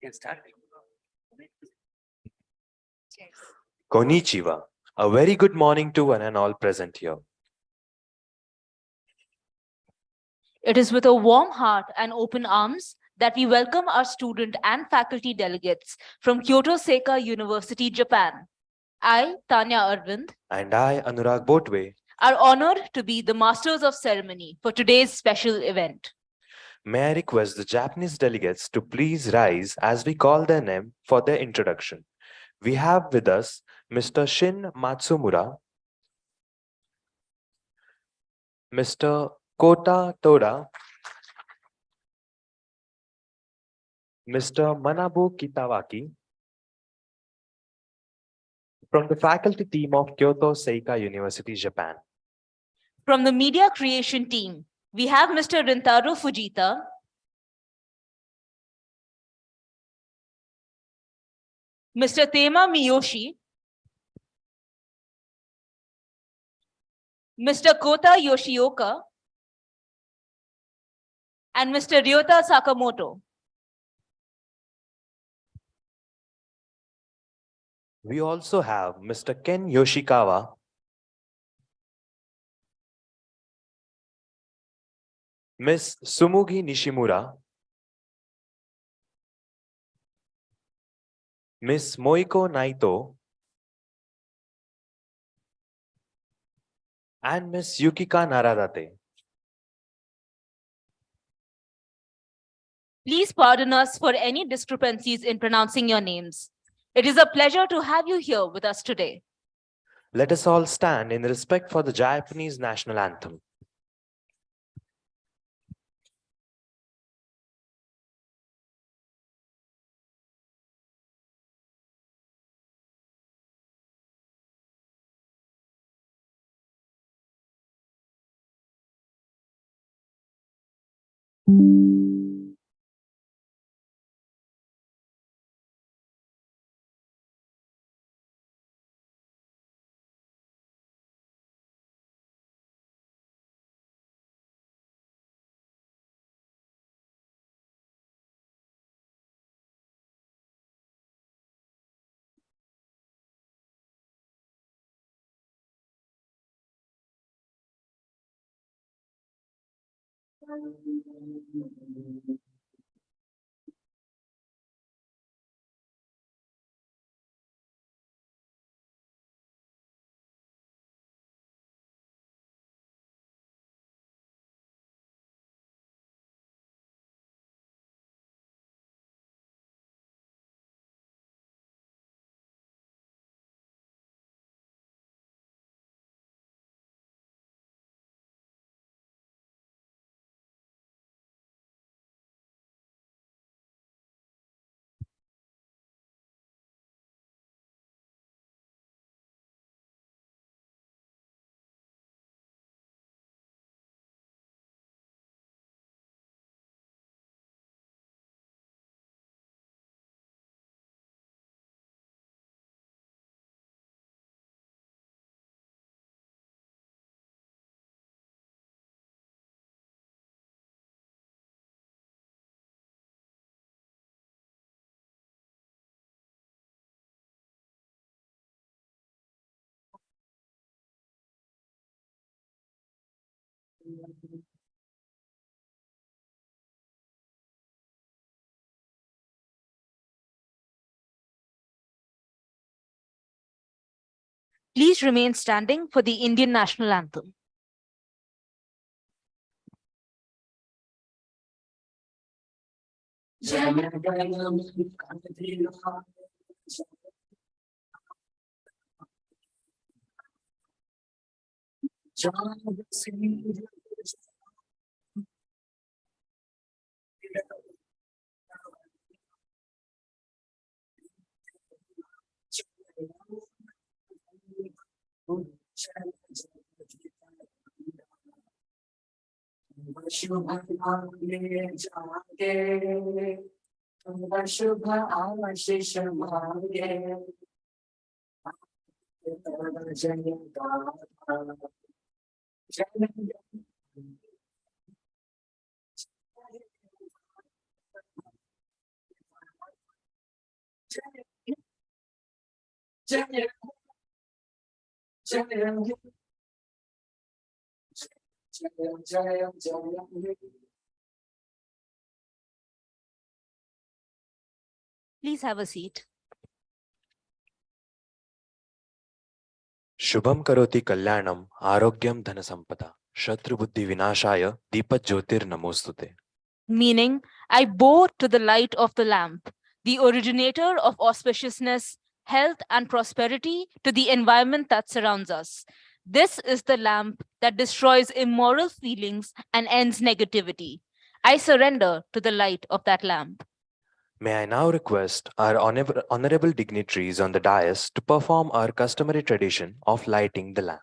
Can start. Konnichiwa. A very good morning to one and all present here. It is with a warm heart and open arms that we welcome our student and faculty delegates from Kyoto Seika University, Japan. I, Tanya Arvind, And I, Anurag Botwe, are honored to be the masters of ceremony for today's special event. may I request the Japanese delegates to please rise as we call their name for their introduction. We have with us Mr. Shin Matsumura, Mr. Kota Toda, Mr. Manabu Kitawaki, from the faculty team of Kyoto Seika University, Japan. From the media creation team, we have Mr. Rintaro Fujita, Mr. Tema Miyoshi, Mr. Kota Yoshioka, and Mr. Ryota Sakamoto. We also have Mr. Ken Yoshikawa, Ms. Sumugi Nishimura, Ms. Moiko Naito, and Ms. Yukika Naradate. Please pardon us for any discrepancies in pronouncing your names. It is a pleasure to have you here with us today. Let us all stand in respect for the Japanese national anthem. Please remain standing for the Indian national anthem. Please have a seat. Shubham karoti kalyanam arogyam dhanasampada shatrubuddhi vinashaya deepajyotirnamostute. Meaning, I bow to the light of the lamp, the originator of auspiciousness, health, and prosperity to the environment that surrounds us. This is the lamp that destroys immoral feelings and ends negativity. I surrender to the light of that lamp. May I now request our honorable dignitaries on the dais to perform our customary tradition of lighting the lamp.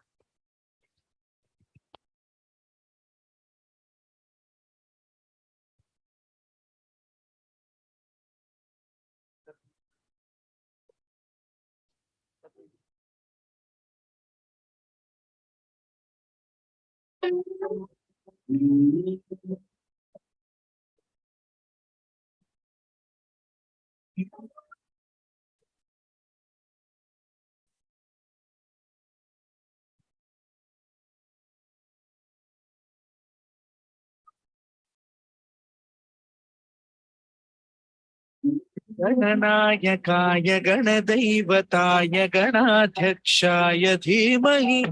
गणनायकाय गणदैवताय गणाध्यक्षाय धीमहि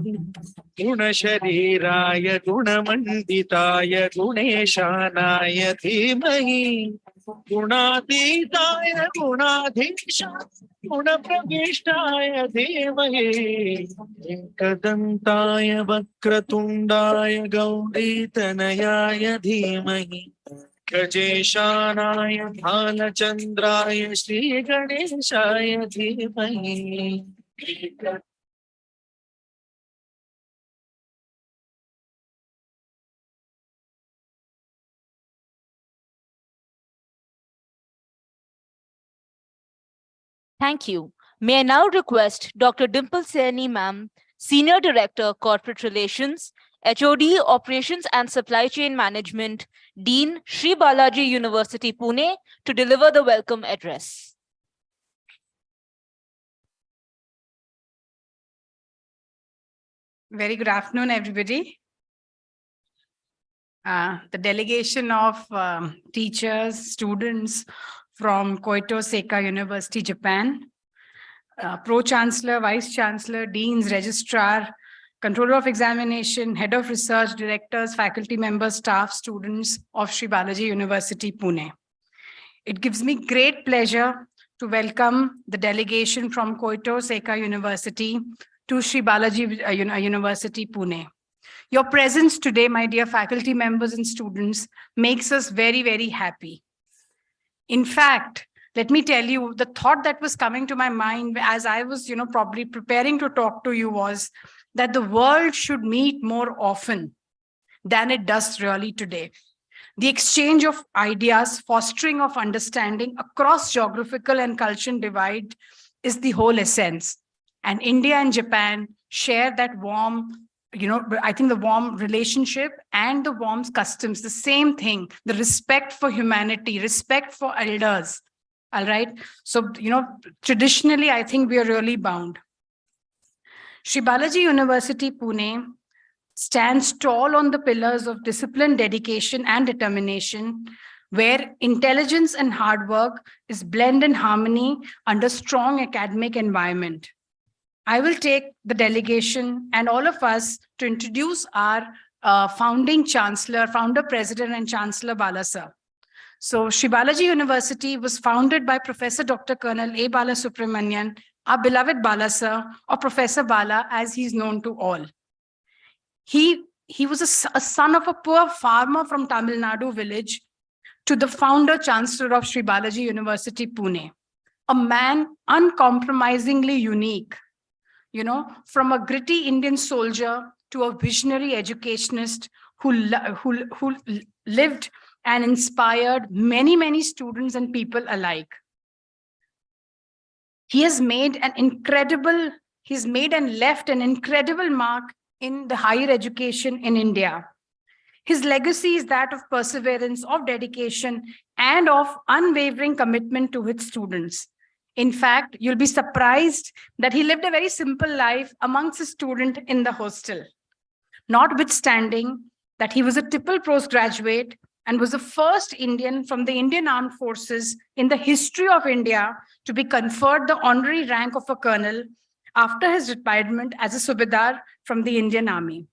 गुणशरीराय गुणमण्डिताय गुणेशानाय धीमहि गुणातीताय गुणाधीशाय गुणप्रविष्टाय धीमहि एकदन्ताय वक्रतुण्डाय गौरीतनयाय धीमहि गजेशानाय भालचन्द्राय श्रीगणेशाय धीमहि Thank you. May I now request Dr. Dimple Saini, ma'am, Senior Director, Corporate Relations, HOD, Operations and Supply Chain Management, Dean, Sri Balaji University, Pune, to deliver the welcome address. Very good afternoon, everybody. The delegation of teachers, students from Kyoto, Seika University, Japan, Pro-Chancellor, Vice-Chancellor, Deans, Registrar, Controller of Examination, Head of Research, Directors, Faculty members, staff, students of Sri Balaji University, Pune. It gives me great pleasure to welcome the delegation from Kyoto, Seika University to Sri Balaji University, Pune. Your presence today, my dear faculty members and students, makes us very, very happy. In fact, let me tell you, the thought that was coming to my mind as I was, probably preparing to talk to you was that the world should meet more often than it does really today. The exchange of ideas, fostering of understanding across geographical and cultural divide is the whole essence. And India and Japan share that warm, I think the warm relationship and the warm customs, the same thing, the respect for humanity, respect for elders. All right. So, traditionally, I think we are really bound. Sri Balaji University, Pune stands tall on the pillars of discipline, dedication, and determination, where intelligence and hard work is blend in harmony under strong academic environment. I will take the delegation and all of us to introduce our founding chancellor, founder, president, and Chancellor Bala sir. So Sri Balaji University was founded by Professor Dr. Colonel A. Balasubramanian, our beloved Bala sir, or Professor Bala, as he's known to all. He was a son of a poor farmer from Tamil Nadu village to the founder chancellor of Sri Balaji University, Pune, a man uncompromisingly unique, from a gritty Indian soldier to a visionary educationist who lived and inspired many, many students and people alike. He's made and left an incredible mark in the higher education in India. His legacy is that of perseverance, of dedication, and of unwavering commitment to his students. In fact, you'll be surprised that he lived a very simple life amongst his students in the hostel. Notwithstanding that he was a triple postgraduate and was the first Indian from the Indian Armed Forces in the history of India to be conferred the honorary rank of a colonel after his retirement as a Subedar from the Indian Army.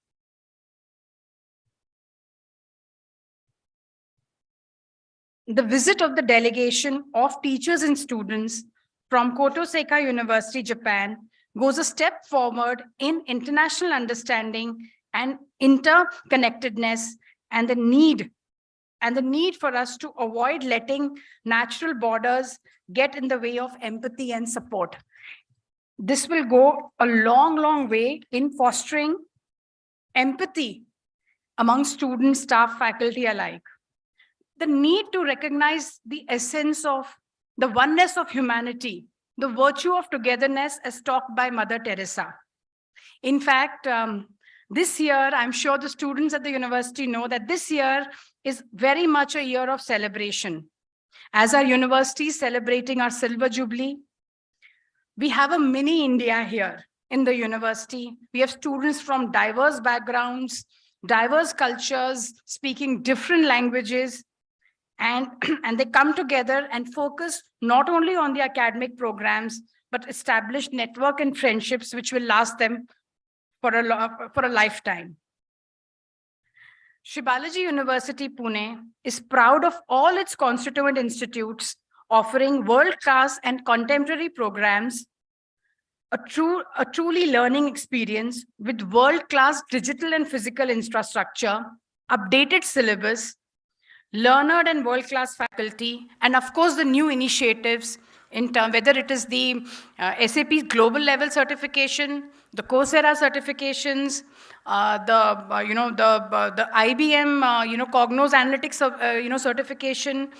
The visit of the delegation of teachers and students from Kyoto Seika University, Japan, goes a step forward in international understanding and interconnectedness and the need for us to avoid letting natural borders get in the way of empathy and support. This will go a long, long way in fostering empathy among students, staff, faculty alike. The need to recognize the essence of the oneness of humanity, the virtue of togetherness as taught by Mother Teresa. In fact, this year, I'm sure the students at the university know that this year is very much a year of celebration. As our university is celebrating our Silver Jubilee, we have a mini India here in the university. We have students from diverse backgrounds, diverse cultures, speaking different languages, and they come together and focus not only on the academic programs, but establish network and friendships which will last them for a lifetime. Sri Balaji University, Pune is proud of all its constituent institutes offering world-class and contemporary programs, a truly learning experience with world-class digital and physical infrastructure, updated syllabus, learned and world-class faculty, and of course the new initiatives in terms, whether it is the SAP's global level certification, the Coursera certifications, the IBM Cognos Analytics certification,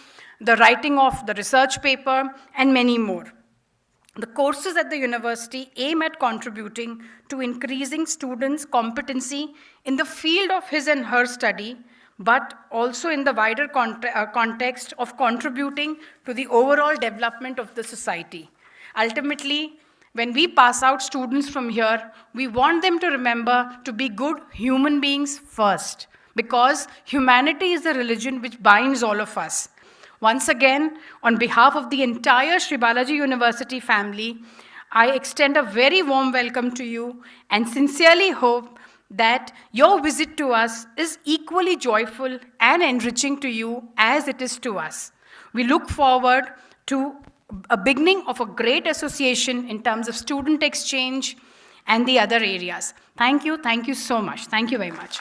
the writing of the research paper, and many more. The courses at the university aim at contributing to increasing students' competency in the field of his and her study, but also in the wider context of contributing to the overall development of the society. Ultimately, when we pass out students from here, we want them to remember to be good human beings first, because humanity is the religion which binds all of us. Once again, on behalf of the entire Sri Balaji University family, I extend a very warm welcome to you and sincerely hope that your visit to us is equally joyful and enriching to you as it is to us. We look forward to a beginning of a great association in terms of student exchange and the other areas. Thank you so much. Thank you very much.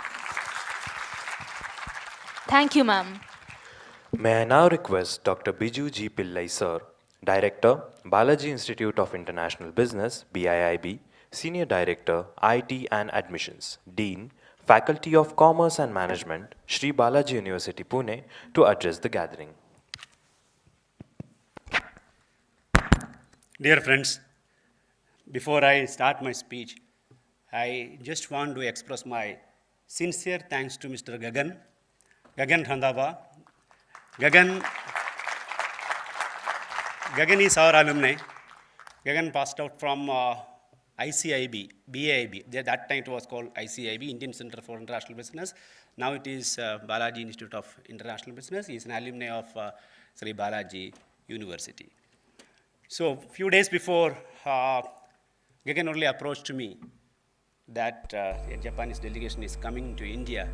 Thank you, ma'am. May I now request Dr. Biju G. Pillai, Sir, Director, Balaji Institute of International Business, BIIB, Senior Director, IT and Admissions, Dean, Faculty of Commerce and Management, Sri Balaji University, Pune, to address the gathering. Dear friends, before I start my speech, I just want to express my sincere thanks to Mr. Gagan Randhawa. Gagan is our alumni. Gagan passed out from ICIB, BAIB. That time it was called ICIB, Indian Center for International Business. Now it is Balaji Institute of International Business. He is an alumni of Sri Balaji University. So few days before, Gagan only approached me that a Japanese delegation is coming to India.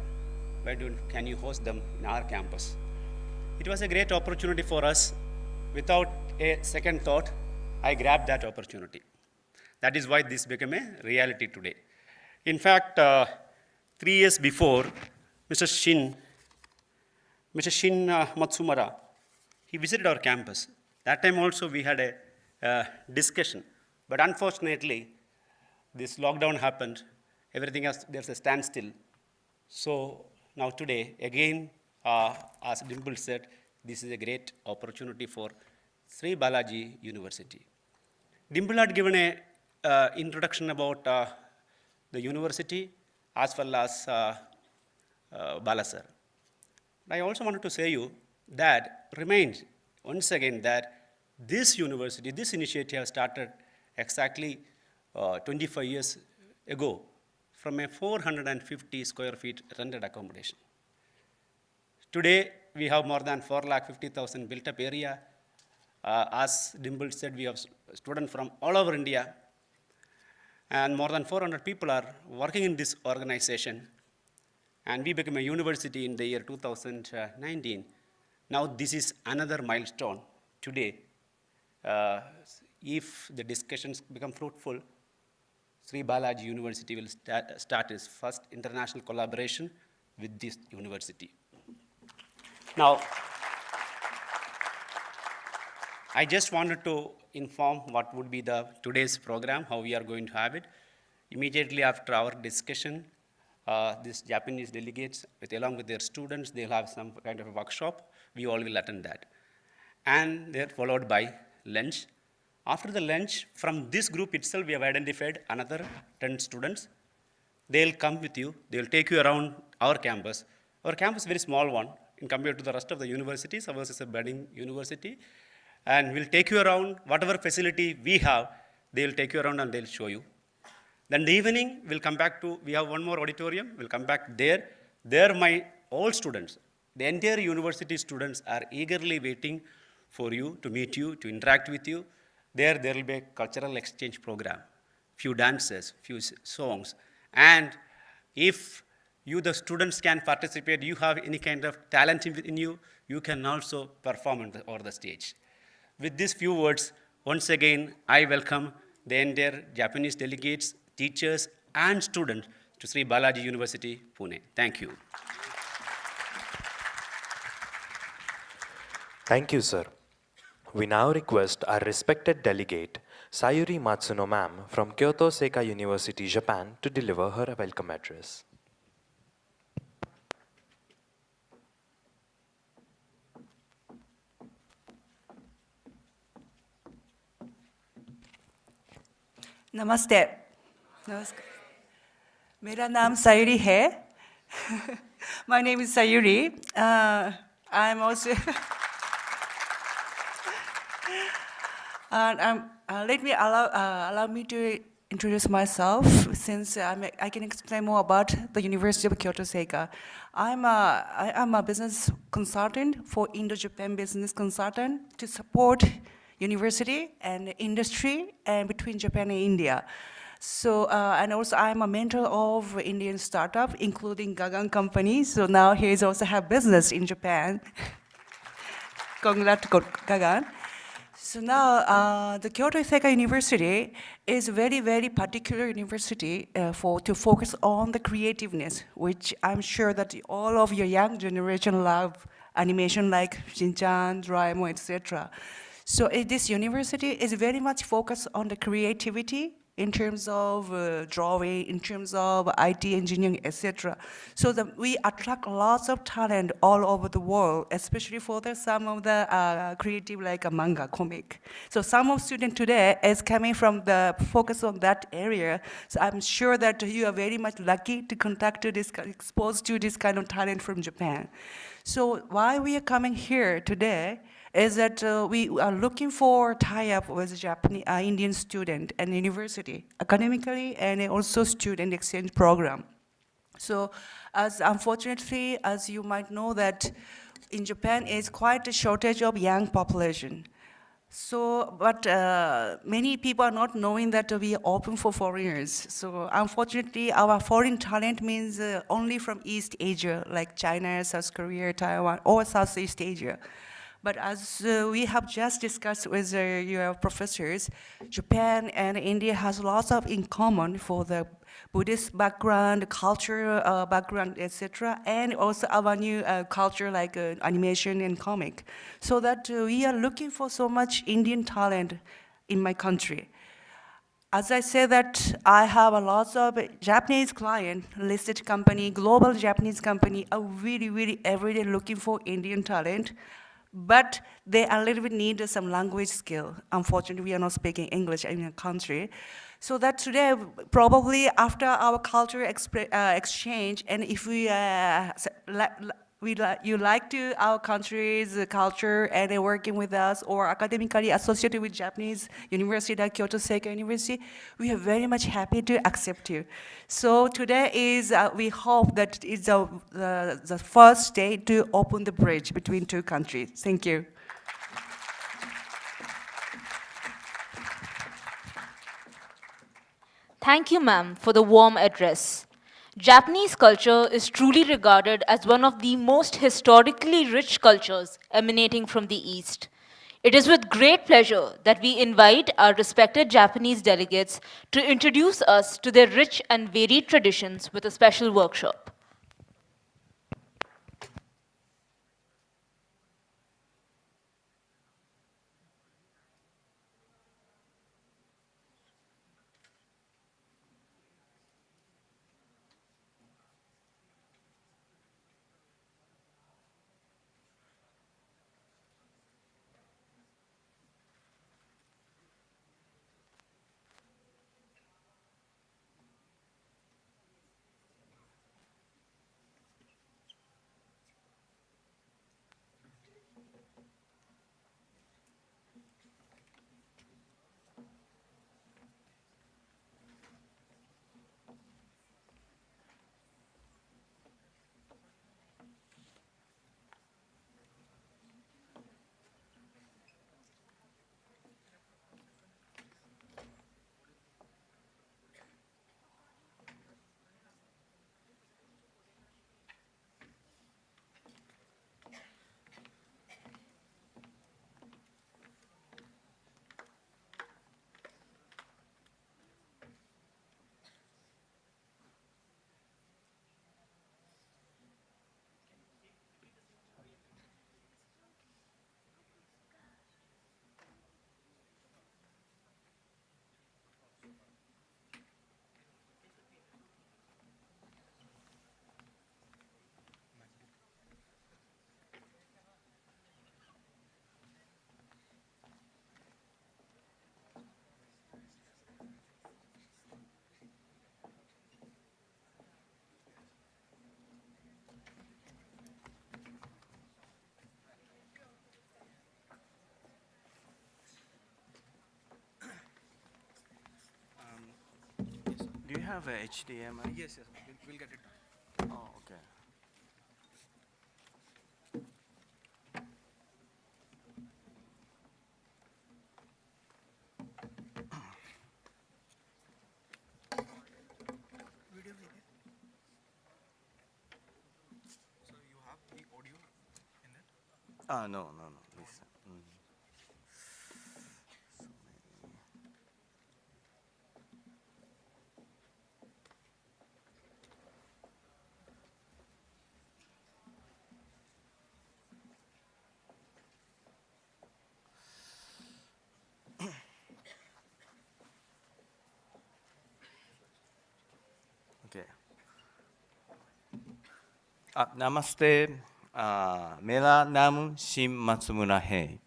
Can you host them in our campus? It was a great opportunity for us. Without a second thought, I grabbed that opportunity. That is why this became a reality today. In fact, 3 years before, Mr. Shin Matsumura, he visited our campus. That time also we had a discussion. But unfortunately, this lockdown happened. Everything else, there's a standstill. So now today, again, as Dimple said, this is a great opportunity for Sri Balaji University. Dimple had given a introduction about the university as well as Bala sir. I also wanted to say you that remains once again that this university, this initiative started exactly 25 years ago from a 450 square feet rented accommodation. Today, we have more than 450,000 built up area. As Dimple said, we have students from all over India, and more than 400 people are working in this organization. And we became a university in the year 2019. Now this is another milestone today. If the discussions become fruitful, Sri Balaji University will start its first international collaboration with this university. Now, I just wanted to inform what would be the today's program, how we are going to have it. Immediately after our discussion, these Japanese delegates, along with their students, they'll have some kind of a workshop. We all will attend that. And they're followed by lunch. After the lunch, from this group itself, we have identified another 10 students. They'll come with you. They'll take you around our campus. Our campus is a very small one in compared to the rest of the universities. Ours is a budding university. And we'll take you around. Whatever facility we have, they'll take you around and they'll show you. Then the evening, we'll come back to, we have one more auditorium. We'll come back there. There, all students, the entire university students are eagerly waiting for you, to meet you, to interact with you. There will be a cultural exchange program, few dances, few songs. And if you, the students, can participate, you have any kind of talent in you, you can also perform over the stage. With these few words, once again, I welcome the entire Japanese delegates, teachers, and students to Sri Balaji University, Pune. Thank you. Thank you, sir. We now request our respected delegate, Sayuri Matsuno ma'am from Kyoto Seika University, Japan, to deliver her welcome address. नमस्ते नमस्कार मेरा नाम Sayuri है My name is Sayuri. I'm also and allow me to introduce myself, since I can explain more about the University of Kyoto Seika. I'm a business consultant for Indo-Japan business consultant to support university and industry and between Japan and India. So, and also I'm a mentor of Indian startup, including Gagan company. So now he also have business in Japan. Congrats, Gagan. So now the Kyoto Seika University is a very, very particular university to focus on the creativeness, which I'm sure that all of your young generation love animation like Shin-chan, Doraemon, etc. So this university is very much focused on the creativity in terms of drawing, in terms of IT engineering, etc. So that we attract lots of talent all over the world, especially for some of the creative like a manga, comic. So some of students today is coming from the focus on that area. So I'm sure that you are very much lucky to contact to this, exposed to this kind of talent from Japan. So why we are coming here today is that we are looking for tie-up with Japanese, Indian student and university, academically and also student exchange program. So unfortunately, as you might know that in Japan is quite a shortage of young population. So, but many people are not knowing that we are open for foreigners. So unfortunately, our foreign talent means only from East Asia, like China, South Korea, Taiwan, or Southeast Asia. But as we have just discussed with your professors, Japan and India has lots of in common for the Buddhist background, culture background, etc., and also our new culture like animation and comic. So that we are looking for so much Indian talent in my country. As I say that I have a lot of Japanese client, listed company, global Japanese company are really, really every day looking for Indian talent, but they a little bit need some language skill. Unfortunately, we are not speaking English in a country. So that today, probably after our culture exchange, and if we you like to our country's culture and they're working with us or academically associated with Japanese university like Kyoto Seika University, we are very much happy to accept you. So today is, we hope that it's the first day to open the bridge between two countries. Thank you. Thank you, ma'am, for the warm address. Japanese culture is truly regarded as one of the most historically rich cultures emanating from the East. It is with great pleasure that we invite our respected Japanese delegates to introduce us to their rich and varied traditions with a special workshop. Do you have a HDMI? Yes, we'll get it. Oh, okay. So you have the audio in it? No. Listen. Okay. Namaste. मेरा नाम शिम Matsumura है.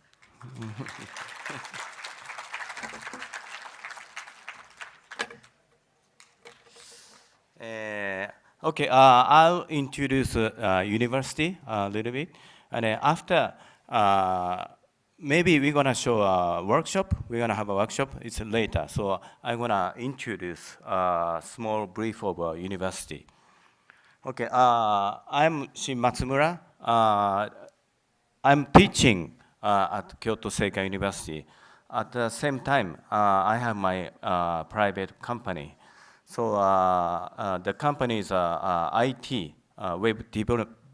Okay, I'll introduce university a little bit, and after maybe we're gonna show a workshop. We're gonna have a workshop. It's later, so I'm gonna introduce a small brief of university. Okay, I'm Shin Matsumura. I'm teaching at Kyoto Seika University. At the same time, I have my private company. So the company is IT, web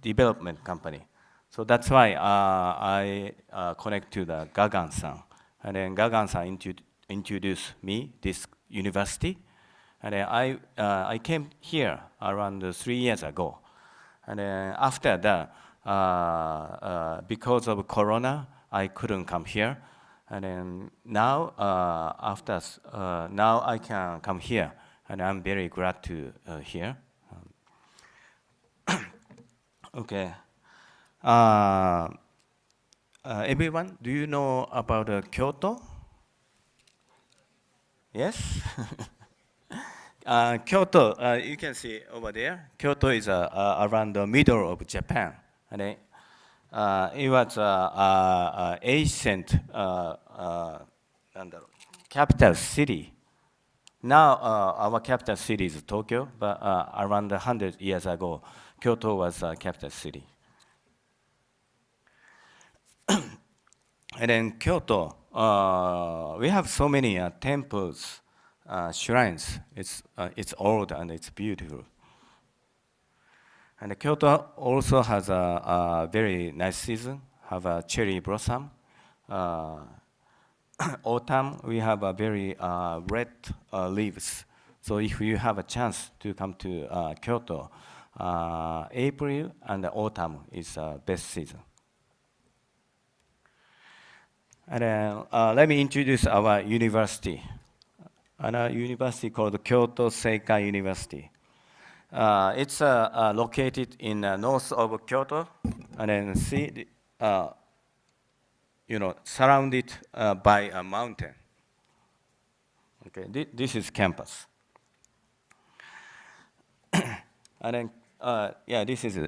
development company. So that's why I connect to the Gagan-san. And then Gagan-san introduced me this university. And then I came here around 3 years ago. And then after that, because of Corona, I couldn't come here. And then now, now I can come here, and I'm very glad to here. Okay. Everyone, do you know about Kyoto? Yes? Kyoto, you can see over there. Kyoto is around the middle of Japan. And it was ancient capital city. Now our capital city is Tokyo, but around 100 years ago, Kyoto was capital city. And then Kyoto, we have so many temples, shrines. It's old and it's beautiful. And Kyoto also has a very nice season, have a cherry blossom. Autumn, we have a very red leaves. So if you have a chance to come to Kyoto, April and autumn is best season. And let me introduce our university. A university called Kyoto Seika University. It's located in north of Kyoto, and then see, surrounded by a mountain. Okay, this is campus. And then, this is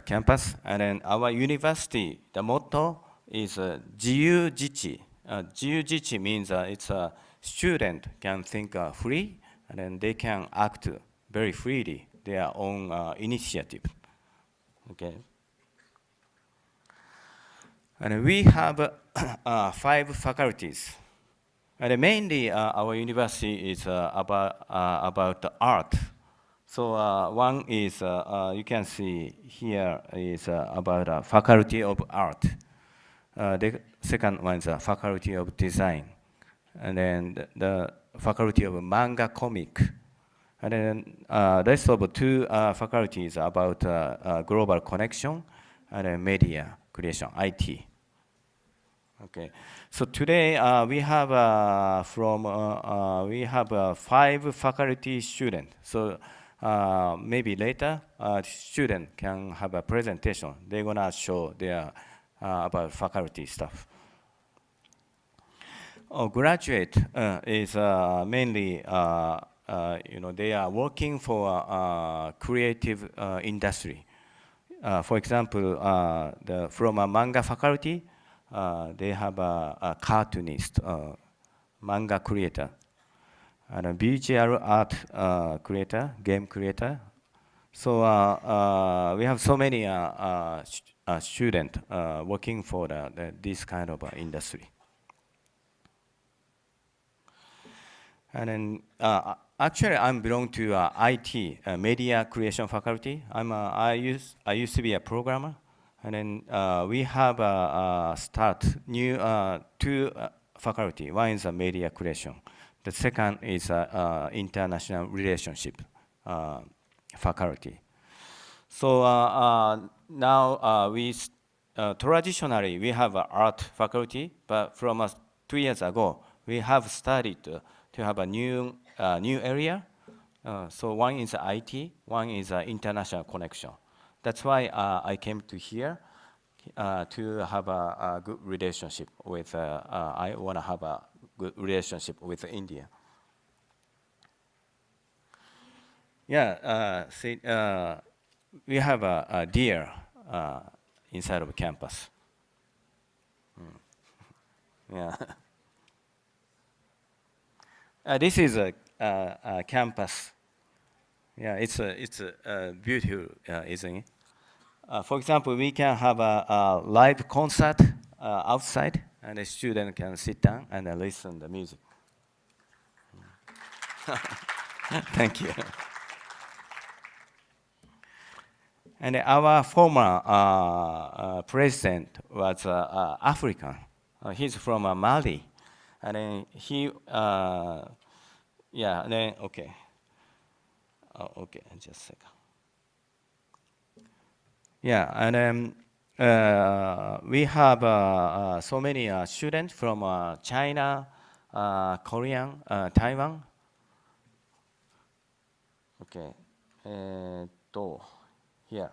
campus. And then our university, the motto is Jiyu-jichi. Jiyu-jichi means it's a student can think free, and then they can act very freely, their own initiative. Okay. And we have 5 faculties. And mainly our university is about art. So one is, you can see here, is about Faculty of Art. The second one is Faculty of Design. And then the Faculty of Manga Comic. And then rest of 2 faculties about global connection and media creation, IT. Okay, so today we have we have 5 faculty students. So maybe later student can have a presentation. They're gonna show their about faculty stuff. Graduate is mainly they are working for creative industry. For example, from a manga faculty, they have a cartoonist, manga creator, and a visual art creator, game creator. So we have so many students working for this kind of industry. And then actually, I'm belong to IT, media creation faculty. I used to be a programmer, and then we have start new 2 faculty. One is media creation. The second is international relationship faculty. So now we traditionally we have an art faculty, but from 2 years ago we have started to have a new area. So one is IT, one is international connection. That's why I came to here to have a good relationship with, I want to have a good relationship with India. Yeah, see, we have a deer inside of campus. Yeah. This is a campus. Yeah, it's beautiful, isn't it? For example, we can have a live concert outside, and the student can sit down and listen the music. Thank you. And our former president was African. He's from Mali, and then he, yeah, then okay. Okay, just a second. Yeah, and we have so many students from China, Korean, Taiwan. Okay, here.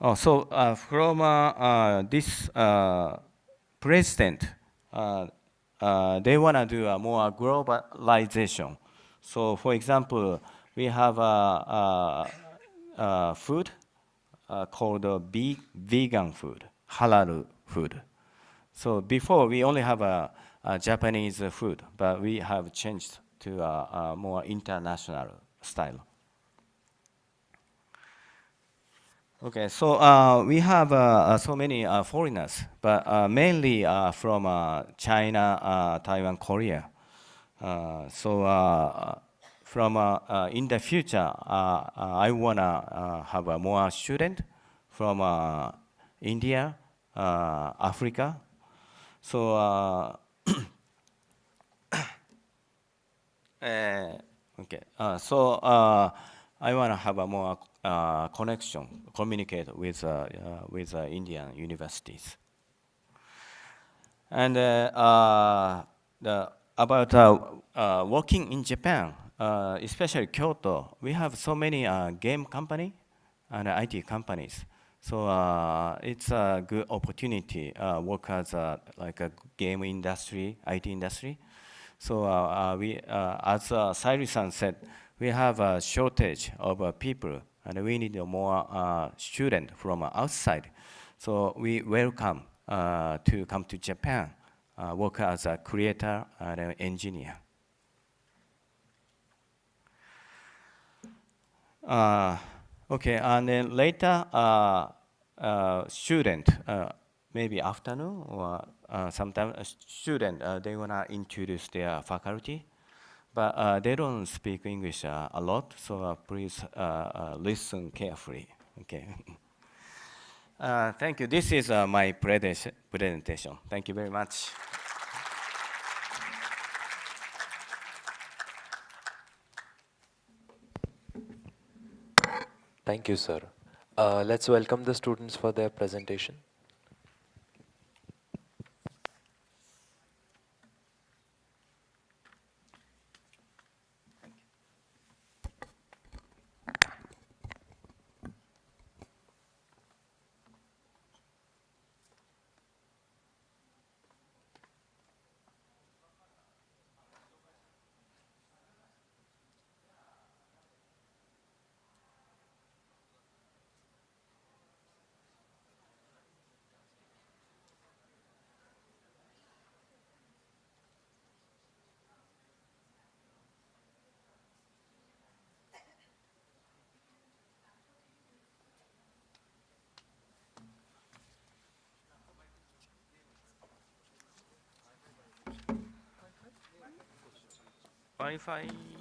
Oh, so from this president, they want to do a more globalization. So, for example, we have food called vegan food, halal food. So before we only have a Japanese food, but we have changed to a more international style. Okay, so we have so many foreigners, but mainly from China, Taiwan, Korea. From in the future, I wanna have more student from India, Africa. So okay, I wanna have a more connection, communicate with Indian universities. And about working in Japan, especially Kyoto, we have so many game company and IT companies. So it's a good opportunity work as like a game industry, IT industry. So we, as Sairi-san said, we have a shortage of people, and we need more student from outside. So we welcome to come to Japan, work as a creator and an engineer. Okay, and then later, student, maybe afternoon or sometimes a student, they wanna introduce their faculty, but they don't speak English a lot, so please listen carefully, okay? Thank you. This is my presentation. Thank you very much. Thank you, sir. Let's welcome the students for their presentation. Wi-Fi.